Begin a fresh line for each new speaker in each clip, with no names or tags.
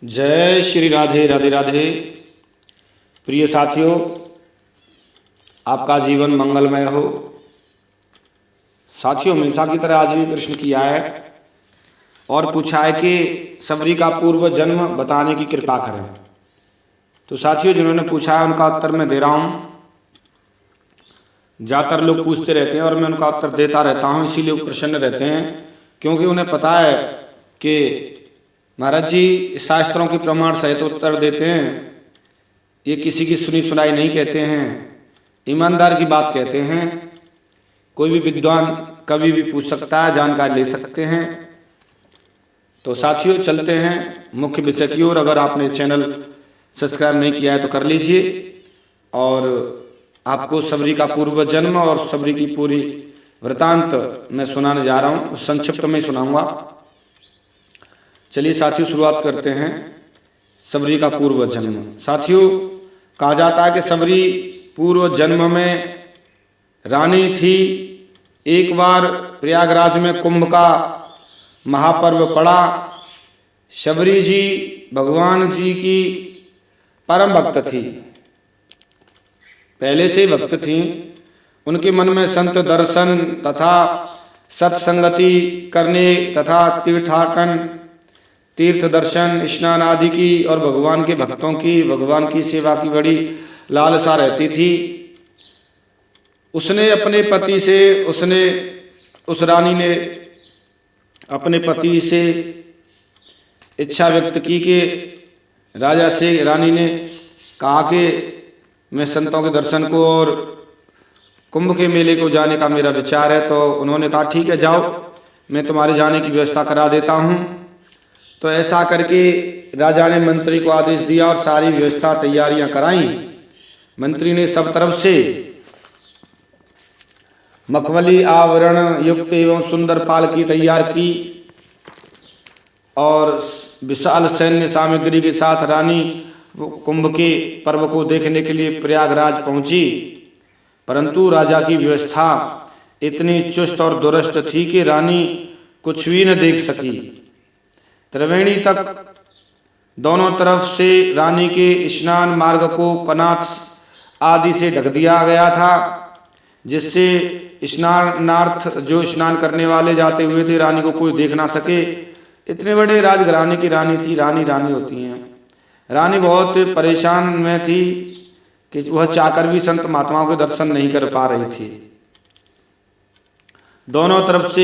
जय श्री राधे राधे राधे। प्रिय साथियों, आपका जीवन मंगलमय हो। साथियों, हमेशा की तरह आज भी प्रश्न किया है और पूछा है कि सबरी का पूर्व जन्म बताने की कृपा करें। तो साथियों, जिन्होंने पूछा है उनका उत्तर मैं दे रहा हूँ। ज़्यादातर लोग पूछते रहते हैं और मैं उनका उत्तर देता रहता हूँ, इसीलिए वो प्रसन्न रहते हैं, क्योंकि उन्हें पता है कि महाराज जी शास्त्रों की प्रमाण सहित उत्तर देते हैं। ये किसी की सुनी सुनाई नहीं कहते हैं, ईमानदार की बात कहते हैं। कोई भी विद्वान कभी भी पूछ सकता है, जानकारी ले सकते हैं। तो साथियों, चलते हैं मुख्य विषय की ओर। अगर आपने चैनल सब्सक्राइब नहीं किया है तो कर लीजिए। और आपको सबरी का पूर्व जन्म और सबरी की पूरी वृतांत मैं सुनाने जा रहा हूँ, संक्षिप्त में सुनाऊंगा। चलिए साथियों, शुरुआत करते हैं सबरी का पूर्व जन्म। साथियों, कहा जाता है कि सबरी पूर्व जन्म में रानी थी। एक बार प्रयागराज में कुंभ का महापर्व पड़ा। शबरी जी भगवान जी की परम भक्त थी, पहले से भक्त थी। उनके मन में संत दर्शन तथा सत्संगति करने तथा तीर्थ दर्शन, स्नान आदि की और भगवान के भक्तों की, भगवान की सेवा की बड़ी लालसा रहती थी। उसने अपने पति से उस रानी ने अपने पति से इच्छा व्यक्त की कि राजा से रानी ने कहा कि मैं संतों के दर्शन को और कुंभ के मेले को जाने का मेरा विचार है। तो उन्होंने कहा ठीक है, जाओ, मैं तुम्हारे जाने की व्यवस्था करा देता हूँ। तो ऐसा करके राजा ने मंत्री को आदेश दिया और सारी व्यवस्था तैयारियां कराई। मंत्री ने सब तरफ से मखमली आवरण युक्त एवं सुंदर पालकी तैयार की और विशाल सैन्य सामग्री के साथ रानी कुंभ के पर्व को देखने के लिए प्रयागराज पहुंची। परंतु राजा की व्यवस्था इतनी चुस्त और दुरुस्त थी कि रानी कुछ भी न देख सकी। त्रिवेणी तक दोनों तरफ से रानी के स्नान मार्ग को कनाथ आदि से ढक दिया गया था, जिससे स्नानार्थ जो स्नान करने वाले जाते हुए थे रानी को कोई देख ना सके। इतने बड़े राजघराने की रानी थी। रानी होती हैं। रानी बहुत परेशान में थी कि वह चाहकर भी संत महात्माओं के दर्शन नहीं कर पा रही थी। दोनों तरफ से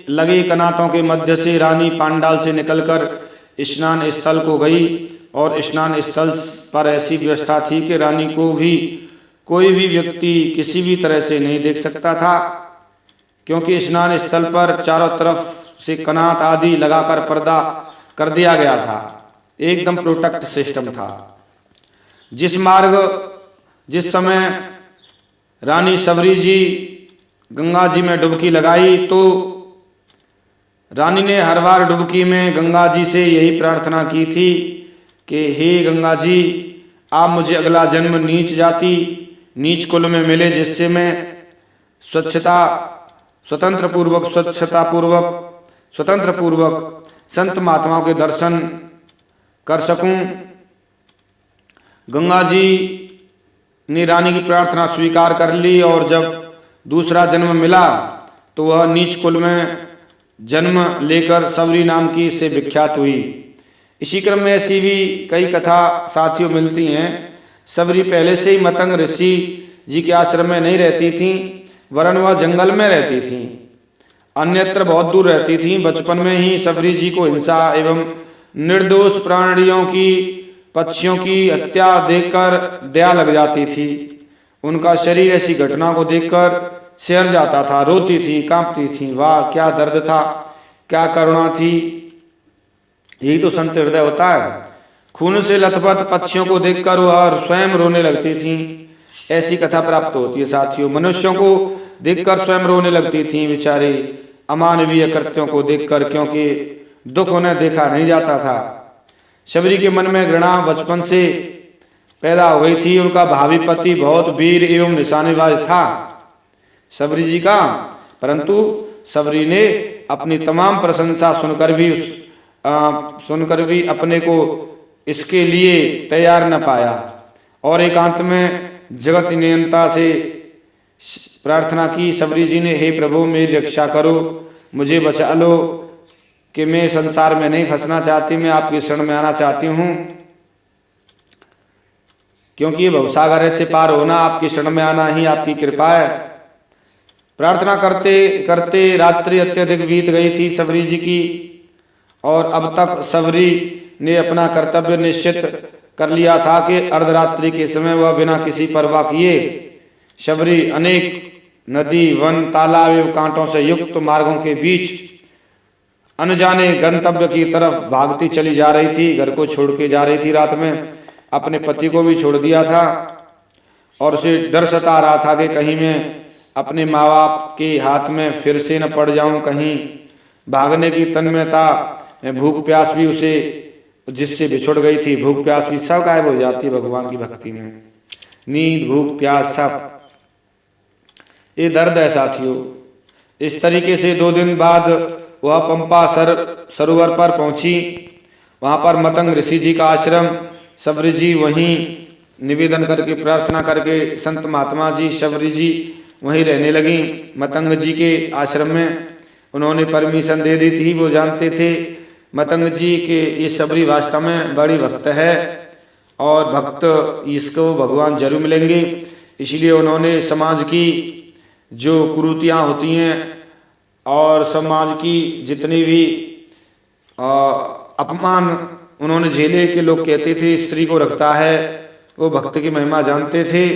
लगे कनातों के मध्य से रानी पांडाल से निकलकर स्नान स्थल को गई और स्नान स्थल पर ऐसी व्यवस्था थी कि रानी को भी कोई भी व्यक्ति किसी भी तरह से नहीं देख सकता था, क्योंकि स्नान स्थल पर चारों तरफ से कनात आदि लगाकर पर्दा कर दिया गया था। एकदम प्रोटेक्ट सिस्टम था। जिस समय रानी सबरी जी गंगा जी में डुबकी लगाई तो रानी ने हर बार डुबकी में गंगा जी से यही प्रार्थना की थी कि हे गंगा जी, आप मुझे अगला जन्म नीच कुल में मिले, जिससे मैं स्वतंत्र पूर्वक संत महात्माओं के दर्शन कर सकूं। गंगा जी ने रानी की प्रार्थना स्वीकार कर ली और जब दूसरा जन्म मिला तो वह नीच कुल में जन्म लेकर सबरी नाम की से विख्यात हुई। इसी क्रम में ऐसी भी कई कथा साथियों मिलती हैं। सबरी पहले से ही मतंग ऋषि जी के आश्रम में नहीं रहती थीं, वरन वह जंगल में रहती थीं, अन्यत्र बहुत दूर रहती थीं। बचपन में ही सबरी जी को हिंसा एवं निर्दोष प्राणियों की, पक्षियों की हत्या देखकर दया लग जाती थी। उनका शरीर ऐसी घटना को देखकर सिहर जाता था, रोती थी, कांपती थी। वाह, क्या दर्द था, क्या करुणा थी। यही तो संत हृदय होता है। खून से लथपथ पक्षियों को देखकर वह स्वयं रोने लगती थी। ऐसी कथा प्राप्त होती है साथियों। मनुष्यों को देखकर स्वयं रोने लगती थी बेचारे, अमानवीय कृत्यों को देखकर, क्योंकि दुख उन्हें देखा नहीं जाता था। शबरी के मन में घृणा बचपन से पैदा हो गई थी। उनका भावी पति बहुत वीर एवं निशानेबाज था सबरी जी का, परंतु सबरी ने अपनी तमाम प्रशंसा सुनकर भी अपने को इसके लिए तैयार न पाया और एकांत में जगत नियंता से प्रार्थना की। सबरी जी ने, हे प्रभु मेरी रक्षा करो, मुझे बचा लो कि मैं संसार में नहीं फंसना चाहती, मैं आपकी शरण में आना चाहती हूँ, क्योंकि ये भवसागर है, से पार होना, आपकी शरण में आना ही आपकी कृपा है। प्रार्थना करते करते रात्रि अत्यधिक बीत गई थी सबरी जी की, और अब तक सबरी ने अपना कर्तव्य निश्चित कर लिया था कि अर्धरात्रि के समय वह बिना किसी परवाह किए सबरी अनेक नदी, वन, तालाब एवं कांटों से युक्त मार्गों के बीच अनजाने गंतव्य की तरफ भागती चली जा रही थी। घर को छोड़ के जा रही थी, रात में अपने पति को भी छोड़ दिया था और उसे डर सता रहा था कि कहीं मैं अपने माँ बाप के हाथ में फिर से न पड़ जाऊं, कहीं भागने की तन्मयता, भूख प्यास भी उसे जिससे बिछुड़ गई थी, भूख प्यास भी सब गायब हो जाती है भगवान की भक्ति में। नींद, भूख, प्यास सब ये दर्द है साथियों। इस तरीके से 2 दिन बाद वह पंपा सरोवर पर पहुंची। वहां पर मतंग ऋषि जी का आश्रम, सबरी जी वहीं निवेदन करके प्रार्थना करके संत महात्मा जी सबरी जी वहीं रहने लगी मतंग जी के आश्रम में। उन्होंने परमिशन दे दी थी, वो जानते थे मतंग जी के ये सबरी वास्तव में बड़ी भक्त है और भक्त इसको भगवान जरूर मिलेंगे। इसलिए उन्होंने समाज की जो कुरीतियाँ होती हैं और समाज की जितनी भी अपमान उन्होंने झेले कि लोग कहते थे स्त्री को रखता है, वो भक्त की महिमा जानते थे।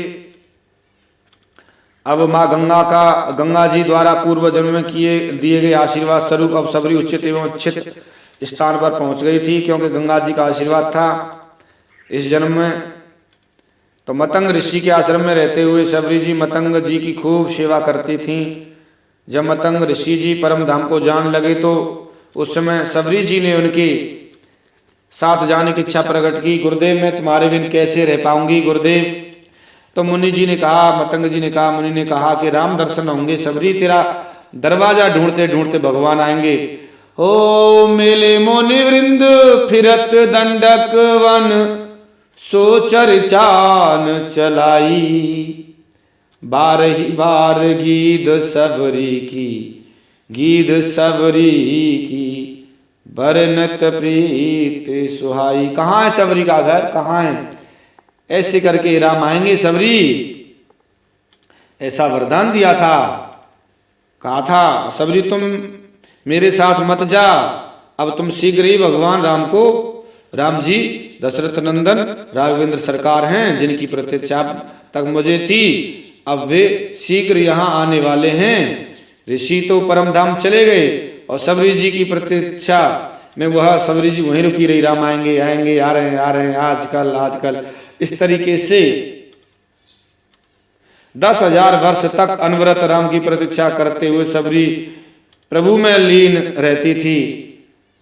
अब माँ गंगा जी द्वारा पूर्व जन्म में दिए गए आशीर्वाद स्वरूप अब सबरी उचित एवं उचित स्थान पर पहुंच गई थी, क्योंकि गंगा जी का आशीर्वाद था इस जन्म में। तो मतंग ऋषि के आश्रम में रहते हुए सबरी जी मतंग जी की खूब सेवा करती थीं। जब मतंग ऋषि जी परम धाम को जान लगे तो उस समय सबरी जी ने उनके साथ जाने की इच्छा प्रकट की। गुरुदेव मैं तुम्हारे बिन कैसे रह पाऊंगी गुरुदेव। तो मुनि जी ने कहा, मतंग जी ने कहा, मुनि ने कहा कि राम दर्शन होंगे सबरी, तेरा दरवाजा ढूंढते ढूंढते भगवान आएंगे। हो मेले मोनि वृंद फिरत दंडक वन, सो चर्चान चलाई, बारही बार गीध सबरी की, गीध सबरी की, बरनत प्रीत सुहाई। कहाँ है सबरी का घर, कहाँ है? ऐसे करके राम आएंगे सबरी, ऐसा वरदान दिया था, कहा था सबरी तुम मेरे साथ मत जा, अब तुम शीघ्र ही भगवान राम को, राम जी दशरथ नंदन राघवेंद्र सरकार हैं जिनकी प्रतीक्षा तक मुझे थी, अब वे शीघ्र यहाँ आने वाले हैं। ऋषि तो परम धाम चले गए और सबरी जी की प्रतीक्षा में वह सबरी जी वहीं रुकी रही, राम आएंगे आएंगे, आ रहे हैं आजकल आजकल। इस तरीके से 10,000 वर्ष तक अनवरत राम की प्रतीक्षा करते हुए सबरी प्रभु में लीन रहती थी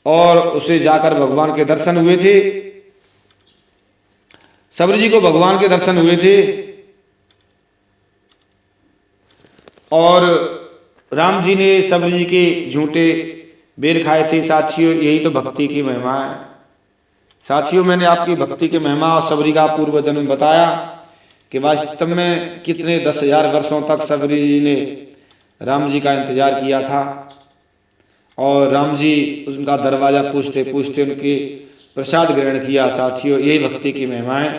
और उसे जाकर भगवान के दर्शन हुए थे। सबरी जी को भगवान के दर्शन हुए थे और राम जी ने सबरी जी के झूठे बेर खाए थे। साथियों यही तो भक्ति की महिमा है। साथियों मैंने आपकी भक्ति की महिमा और सबरी का पूर्व जन्म बताया कि वास्तव में कितने 10,000 वर्षों तक सबरी जी ने राम जी का इंतजार किया था और राम जी उनका दरवाजा पूछते पूछते उनके प्रसाद ग्रहण किया। साथियों यही भक्ति की महिमा है,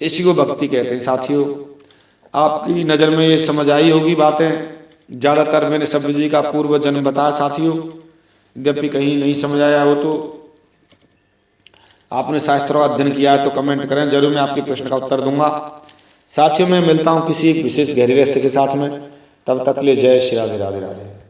इसी को भक्ति कहते हैं। साथियों आपकी नज़र में ये समझ आई होगी बातें, ज़्यादातर मैंने सबरी जी का पूर्व जन्म बताया। साथियों यद्यपि कहीं नहीं समझ आया हो तो आपने शास्त्रों का अध्ययन किया है तो कमेंट करें, जरूर मैं आपके प्रश्न का उत्तर दूंगा। साथियों मैं मिलता हूँ किसी एक विशेष गहरी रहस्य के साथ में, तब तक ले जय श्री राधे राधे राधे।